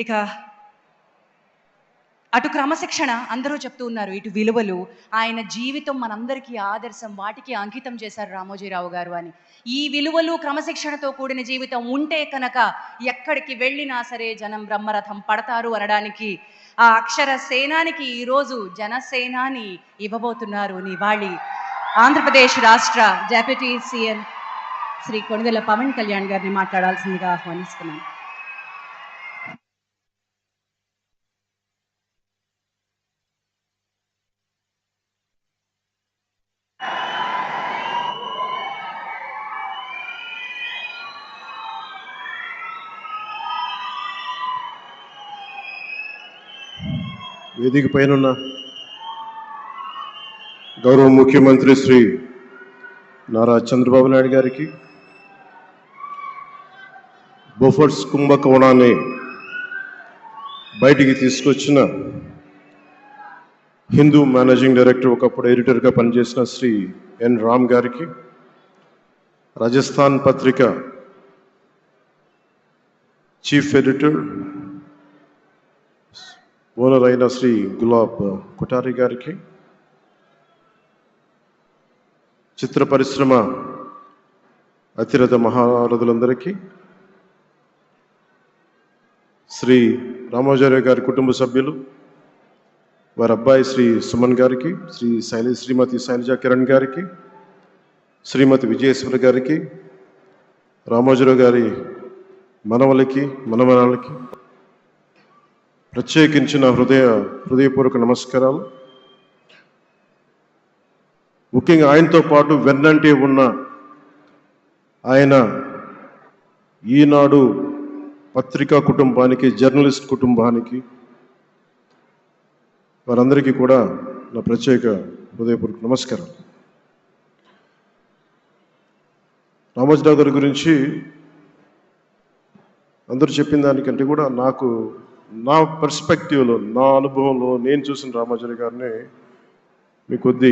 ఇక అటు క్రమశిక్షణ అందరూ చెప్తూ ఉన్నారు, ఇటు విలువలు. ఆయన జీవితం మనందరికీ ఆదర్శం, వాటికి అంకితం చేశారు రామోజీరావు గారు అని. ఈ విలువలు క్రమశిక్షణతో కూడిన జీవితం ఉంటే కనుక ఎక్కడికి వెళ్ళినా సరే జనం బ్రహ్మరథం పడతారు అనడానికి ఆ అక్షర సేనానికి ఈరోజు జనసేనాని ఇవ్వబోతున్నారు నివాళి. ఆంధ్రప్రదేశ్ రాష్ట్ర డెప్యూటీ సీఎం శ్రీ కొణిదెల పవన్ కళ్యాణ్ గారిని మాట్లాడాల్సిందిగా ఆహ్వానిస్తున్నాను. వేదిక పైన గౌరవ ముఖ్యమంత్రి శ్రీ నారా చంద్రబాబు నాయుడు గారికి, బొఫర్స్ కుంభకోణాన్ని బయటికి తీసుకొచ్చిన హిందూ మేనేజింగ్ డైరెక్టర్, ఒకప్పుడు ఎడిటర్గా పనిచేసిన శ్రీ ఎన్ రామ్ గారికి, రాజస్థాన్ పత్రిక చీఫ్ ఎడిటర్ ఓనర్ అయిన శ్రీ గులాబ్ కొఠారి గారికి, చిత్ర పరిశ్రమ అతిరథ మహారథులందరికీ, శ్రీ రామోజీరావు గారి కుటుంబ సభ్యులు, వారి అబ్బాయి శ్రీ సుమన్ గారికి, శ్రీమతి శైలజా కిరణ్ గారికి, శ్రీమతి విజయేశ్వరి గారికి, రామోజీరావు గారి మనవలకి మనమనాలకి ప్రత్యేకించిన హృదయపూర్వక నమస్కారాలు. ముఖ్యంగా ఆయనతో పాటు వెన్నంటే ఉన్న ఆయన ఈనాడు పత్రికా కుటుంబానికి, జర్నలిస్ట్ కుటుంబానికి, వారందరికీ కూడా నా ప్రత్యేక హృదయపూర్వక నమస్కారం. రామోజీరావు గారి గురించి అందరూ చెప్పిన దానికంటే కూడా నా పర్స్పెక్టివ్లో, నా అనుభవంలో నేను చూసిన రామోజీరావు గారిని మీ కొద్ది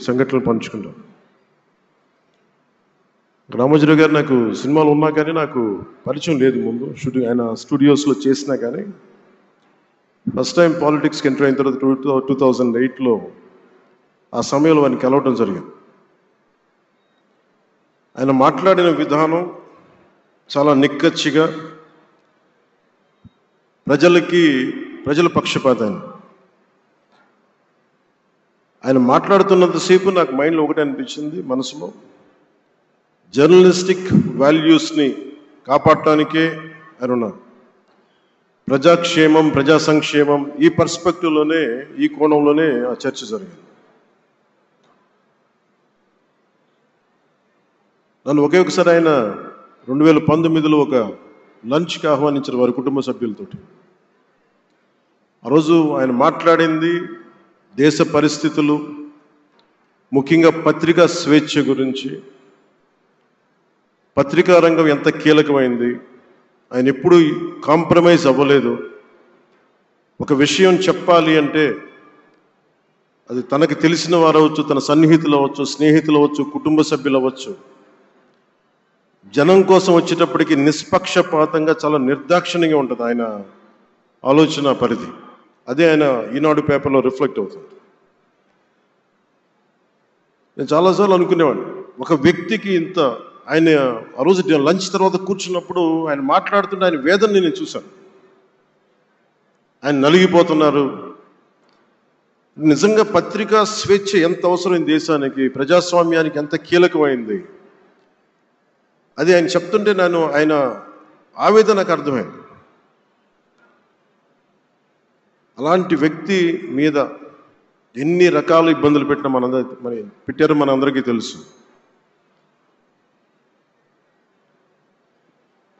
సంఘటనలు పంచుకుంటాను. రామోజీరావు గారు నాకు సినిమాలు ఉన్నా కానీ నాకు పరిచయం లేదు. ముందు ఆయన స్టూడియోస్లో చేసినా కానీ ఫస్ట్ టైం పాలిటిక్స్కి ఎంటర్ అయిన తర్వాత 2008లో ఆ సమయంలో ఆయన కలవటం జరిగింది. ఆయన మాట్లాడిన విధానం చాలా నిక్కచ్చిగా, ప్రజల పక్షపాతాన్ని. ఆయన మాట్లాడుతున్నంతసేపు నాకు మైండ్లో ఒకటే అనిపించింది, మనసులో జర్నలిస్టిక్ వాల్యూస్ని కాపాడటానికే ఆయన ఉన్నారు. ప్రజాక్షేమం, ప్రజా సంక్షేమం, ఈ పర్స్పెక్టివ్లోనే, ఈ కోణంలోనే ఆ చర్చ జరిగింది. నన్ను ఒకే ఒకసారి ఆయన 2019లో ఒక లంచ్కి ఆహ్వానించారు వారి కుటుంబ సభ్యులతోటి. ఆ రోజు ఆయన మాట్లాడింది దేశ పరిస్థితులు, ముఖ్యంగా పత్రికా స్వేచ్ఛ గురించి, పత్రికా రంగం ఎంత కీలకమైంది. ఆయన ఎప్పుడూ కాంప్రమైజ్ అవ్వలేదు. ఒక విషయం చెప్పాలి అంటే అది తనకు తెలిసిన వారు అవ్వచ్చు, తన సన్నిహితులు అవ్వచ్చు, స్నేహితులు అవ్వచ్చు, కుటుంబ సభ్యులు అవ్వచ్చు, జనం కోసం వచ్చేటప్పటికి నిష్పక్షపాతంగా చాలా నిర్దాక్షిణ్యంగా ఉంటుంది ఆయన ఆలోచన పరిధి. అదే ఆయన ఈనాడు పేపర్లో రిఫ్లెక్ట్ అవుతుంది. నేను చాలాసార్లు అనుకునేవాడిని, ఒక వ్యక్తికి ఇంత, ఆయన ఆ రోజు లంచ్ తర్వాత కూర్చున్నప్పుడు ఆయన మాట్లాడుతుంటే ఆయన వేదనని నేను చూశాను. ఆయన నలిగిపోతున్నారు. నిజంగా పత్రికా స్వేచ్ఛ ఎంత అవసరం దేశానికి, ప్రజాస్వామ్యానికి ఎంత కీలకమైంది, అది ఆయన చెప్తుంటే ఆయన ఆవేదన నాకు అర్థమైంది. అలాంటి వ్యక్తి మీద ఎన్ని రకాల ఇబ్బందులు పెట్టారో మనందరికీ తెలుసు.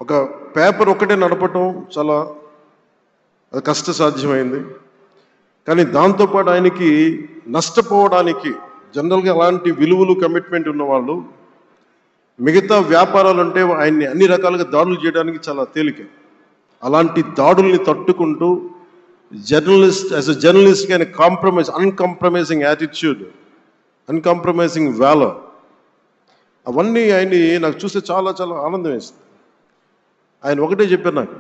ఒక పేపర్ ఒకటే నడపటం చాలా అది కష్టసాధ్యమైంది. కానీ దాంతోపాటు ఆయనకి నష్టపోవడానికి, జనరల్గా అలాంటి విలువలు, కమిట్మెంట్ ఉన్నవాళ్ళు మిగతా వ్యాపారాలు అంటే ఆయన్ని అన్ని రకాలుగా దాడులు చేయడానికి చాలా తేలిక. అలాంటి దాడుల్ని తట్టుకుంటూ యాజ్ అ జర్నలిస్ట్ ఆయన అన్కాంప్రమైజింగ్ యాటిట్యూడ్, అన్కాంప్రమైజింగ్ వాలర్, అవన్నీ ఆయన్ని నాకు చూస్తే చాలా చాలా ఆనందం వేస్తుంది. ఆయన ఒకటే చెప్పారు నాకు,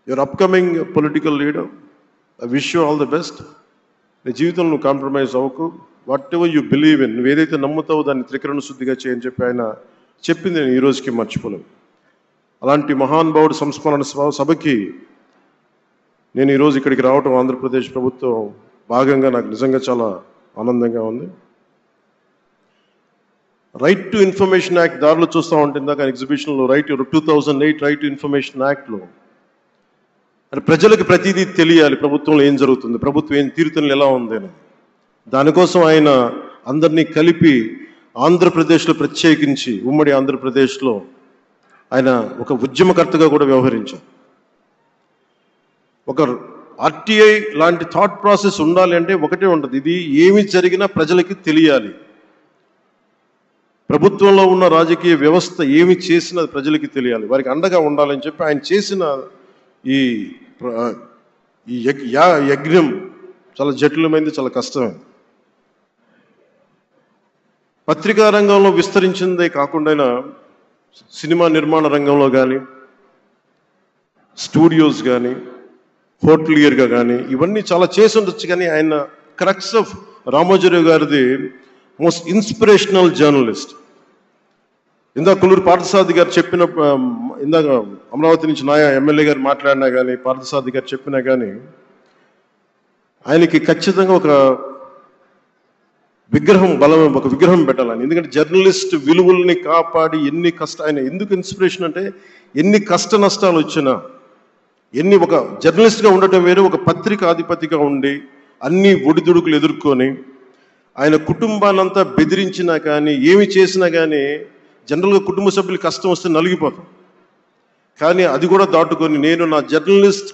your upcoming political leader, I wish you all the best. నీ జీవితంలో నువ్వు కాంప్రమైజ్ అవ్వకు. What ever you believe in, నువ్వు ఏదైతే నమ్ముతావో దాన్ని త్రికరణ శుద్ధిగా చేయని చెప్పి ఆయన చెప్పింది నేను ఈ రోజుకి మర్చిపోలేను. అలాంటి మహానుభావుడు సంస్మరణ సభకి నేను ఈరోజు ఇక్కడికి రావటం ఆంధ్రప్రదేశ్ ప్రభుత్వం భాగంగా నాకు నిజంగా చాలా ఆనందంగా ఉంది. రైట్ టు ఇన్ఫర్మేషన్ యాక్ట్ దారిలో చూస్తూ ఉంటుంది దాకా ఎగ్జిబిషన్లో 2008 రైట్ టు ఇన్ఫర్మేషన్ యాక్ట్లో అంటే ప్రజలకు ప్రతిదీ తెలియాలి, ప్రభుత్వంలో ఏం జరుగుతుంది, ప్రభుత్వం ఏం తీరుతలు ఎలా ఉంది అని. దానికోసం ఆయన అందరినీ కలిపి ఆంధ్రప్రదేశ్లో ప్రత్యేకించి ఉమ్మడి ఆంధ్రప్రదేశ్లో ఆయన ఒక ఉద్యమకర్తగా కూడా వ్యవహరించారు. ఒక ఆర్టీఐ లాంటి థాట్ ప్రాసెస్ ఉండాలి అంటే ఒకటే ఉంటుంది, ఇది ఏమి జరిగినా ప్రజలకి తెలియాలి. ప్రభుత్వంలో ఉన్న రాజకీయ వ్యవస్థ ఏమి చేసినా ప్రజలకి తెలియాలి, వారికి అండగా ఉండాలని చెప్పి ఆయన చేసిన ఈ యజ్ఞం చాలా జటిలమైంది, చాలా కష్టమైంది. పత్రికా రంగంలో విస్తరించిందే కాకుండా సినిమా నిర్మాణ రంగంలో కానీ, స్టూడియోస్ కానీ, హోటలియర్గా కానీ ఇవన్నీ చాలా చేసి ఉండొచ్చు. కానీ ఆయన క్రక్స్ ఆఫ్ రామోజీరావు గారిది మోస్ట్ ఇన్స్పిరేషనల్ జర్నలిస్ట్. ఇందాక కొల్లూరు పార్థసారథి గారు చెప్పిన, ఇందాక అమరావతి నుంచి నాయా ఎమ్మెల్యే గారు మాట్లాడినా కానీ, పార్థసారథి గారు చెప్పినా కానీ ఆయనకి ఖచ్చితంగా ఒక విగ్రహం పెట్టాలని. ఎందుకంటే జర్నలిస్ట్ విలువల్ని కాపాడి ఆయన ఎందుకు ఇన్స్పిరేషన్ అంటే ఎన్ని కష్ట నష్టాలు వచ్చినా, ఒక జర్నలిస్ట్గా ఉండటం వేరు, ఒక పత్రిక అధిపతిగా ఉండి అన్ని ఒడిదుడుకులు ఎదుర్కొని ఆయన కుటుంబాన్నంతా బెదిరించినా కానీ ఏమి చేసినా కానీ జనరల్గా కుటుంబ సభ్యులు కష్టం వస్తే నలిగిపోతాం. కానీ అది కూడా దాటుకొని నేను నా జర్నలిస్ట్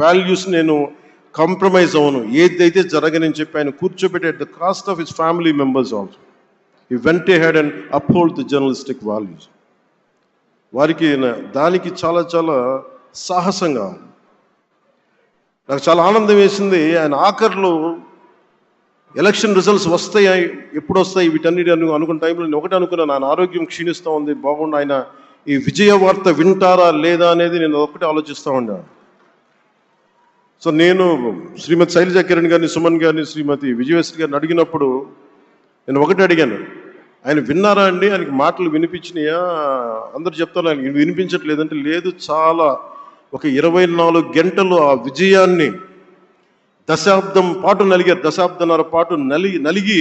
వాల్యూస్ నేను కాంప్రమైజ్ అవ్వను, ఏదైతే జరగనని చెప్పి ఆయన కూర్చోబెట్టి at the cost of his family members also he vent ahead and uphold the journalistic values. వారికి దానికి చాలా చాలా సాహసంగా నాకు చాలా ఆనందం వేసింది. ఆయన ఆఖరిలో ఎలక్షన్ రిజల్ట్స్ వస్తాయి, ఎప్పుడు వస్తాయి వీటన్నిటి అనుకున్న టైంలో నేను ఒకటి అనుకున్నాను, ఆయన ఆరోగ్యం క్షీణిస్తూ ఉంది, బాగుండు, ఆయన ఈ విజయ వార్త వింటారా లేదా అనేది నేను ఒకటి ఆలోచిస్తూ ఉన్నాను. సో నేను శ్రీమతి శైలజా కిరణ్ గారిని, సుమన్ గారిని, శ్రీమతి విజయశ్రీ గారిని అడిగినప్పుడు నేను ఒకటి అడిగాను, ఆయన విన్నారా అండి, ఆయనకి మాటలు వినిపించినాయా? అందరు చెప్తాను ఆయన వినిపించట్లేదంటే లేదు, చాలా ఒక 24 గంటలు ఆ విజయాన్ని దశాబ్దన్నర పాటు నలిగి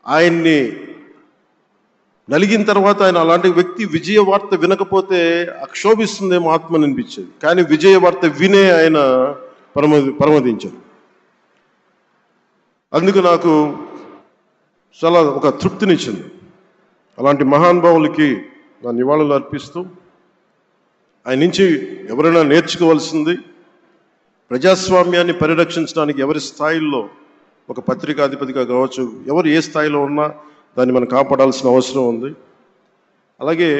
ఆయన్ని నలిగిన తర్వాత ఆయన అలాంటి వ్యక్తి విజయ వార్త వినకపోతే అక్షోభిస్తుందేమో ఆత్మని అనిపించేది. కానీ విజయ వార్త వినే ఆయన పరమదించారు. అందుకు నాకు చాలా ఒక తృప్తినిచ్చింది. అలాంటి మహానుభావులకి నా నివాళులు అర్పిస్తూ ఆయన నుంచి ఎవరైనా నేర్చుకోవాల్సింది ప్రజాస్వామ్యాన్ని పరిరక్షించడానికి ఎవరి స్థాయిల్లో ఒక పత్రికాధిపతిగా కావచ్చు, ఎవరు ఏ స్థాయిలో ఉన్నా దాన్ని మనం కాపాడాల్సిన అవసరం ఉంది. అలాగే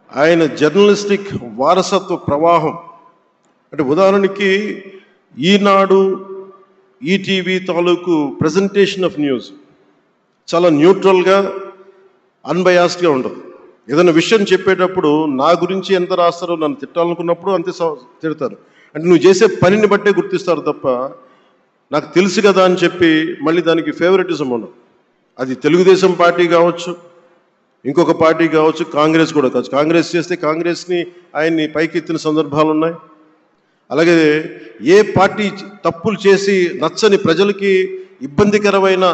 ఆయన జర్నలిస్టిక్ వారసత్వ ప్రవాహం అంటే ఉదాహరణకి ఈనాడు, ఈటీవీ తాలూకు ప్రజెంటేషన్ ఆఫ్ న్యూస్ చాలా న్యూట్రల్గా, అన్బయాస్డ్గా ఉండదు. ఏదైనా విషయం చెప్పేటప్పుడు నా గురించి ఎంత రాస్తారో, నన్ను తిట్టాలనుకున్నప్పుడు అంతే తిడతారు. అంటే నువ్వు చేసే పనిని బట్టే గుర్తిస్తారు తప్ప నాకు తెలుసు కదా అని చెప్పి మళ్ళీ దానికి ఫేవరెటిజం ఉండదు. అది తెలుగుదేశం పార్టీ కావచ్చు, ఇంకొక పార్టీ కావచ్చు, కాంగ్రెస్ కూడా కావచ్చు. కాంగ్రెస్ చేస్తే కాంగ్రెస్ని ఆయన్ని పైకెత్తిన సందర్భాలు ఉన్నాయి. అలాగే ఏ పార్టీ తప్పులు చేసి నచ్చని ప్రజలకి ఇబ్బందికరమైన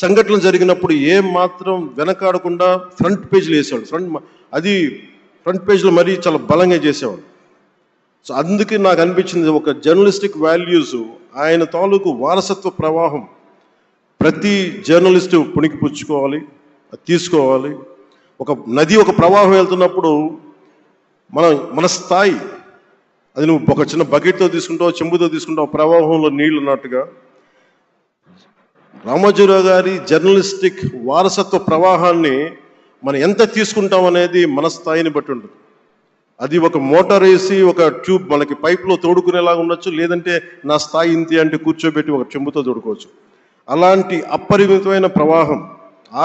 సంఘటనలు జరిగినప్పుడు ఏం మాత్రం వెనకాడకుండా ఫ్రంట్ పేజీలు వేసేవాడు. ఫ్రంట్ పేజీలో మరీ చాలా బలంగా చేసేవాడు. సో అందుకే నాకు అనిపించింది ఒక జర్నలిస్టిక్ వాల్యూస్, ఆయన తాలూకు వారసత్వ ప్రవాహం ప్రతి జర్నలిస్టు పుణికిపుచ్చుకోవాలి, తీసుకోవాలి. ఒక నది ఒక ప్రవాహం వెళ్తున్నప్పుడు మన స్థాయి, అది నువ్వు ఒక చిన్న బకెట్తో తీసుకుంటావు, చెంబుతో తీసుకుంటావు, ప్రవాహంలో నీళ్లు ఉన్నట్టుగా రామోజీరావు గారి జర్నలిస్టిక్ వారసత్వ ప్రవాహాన్ని మనం ఎంత తీసుకుంటాం అనేది మన స్థాయిని బట్టి ఉంటుంది. అది ఒక మోటార్ వేసి ఒక ట్యూబ్ మనకి పైప్లో తోడుకునేలాగా ఉండొచ్చు, లేదంటే నా స్థాయి ఇంతే అంటే కూర్చోబెట్టి ఒక చెంబుతో తోడుకోవచ్చు. అలాంటి అపరిమితమైన ప్రవాహం,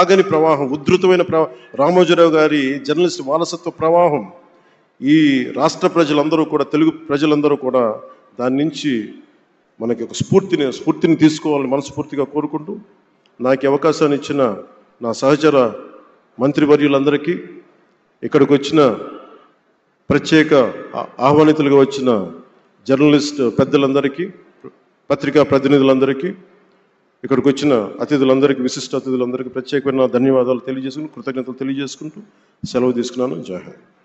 ఆగని ప్రవాహం, ఉధృతమైన రామోజీరావు గారి జర్నలిస్ట్ వారసత్వ ప్రవాహం ఈ రాష్ట్ర ప్రజలందరూ కూడా, తెలుగు ప్రజలందరూ కూడా దాని నుంచి మనకి ఒక స్ఫూర్తిని తీసుకోవాలని మనస్ఫూర్తిగా కోరుకుంటూ, నాకు ఈ అవకాశాన్ని ఇచ్చిన నా సహచర మంత్రివర్యులందరికీ, ఇక్కడికి వచ్చిన ప్రత్యేక ఆహ్వానితులుగా వచ్చిన జర్నలిస్ట్ పెద్దలందరికీ, పత్రికా ప్రతినిధులందరికీ, ఇక్కడికి వచ్చిన అతిథులందరికీ, విశిష్ట అతిథులందరికీ ప్రత్యేకమైన ధన్యవాదాలు తెలియజేసుకుంటూ, కృతజ్ఞతలు తెలియజేసుకుంటూ సెలవు తీసుకున్నాను. జై హింద్.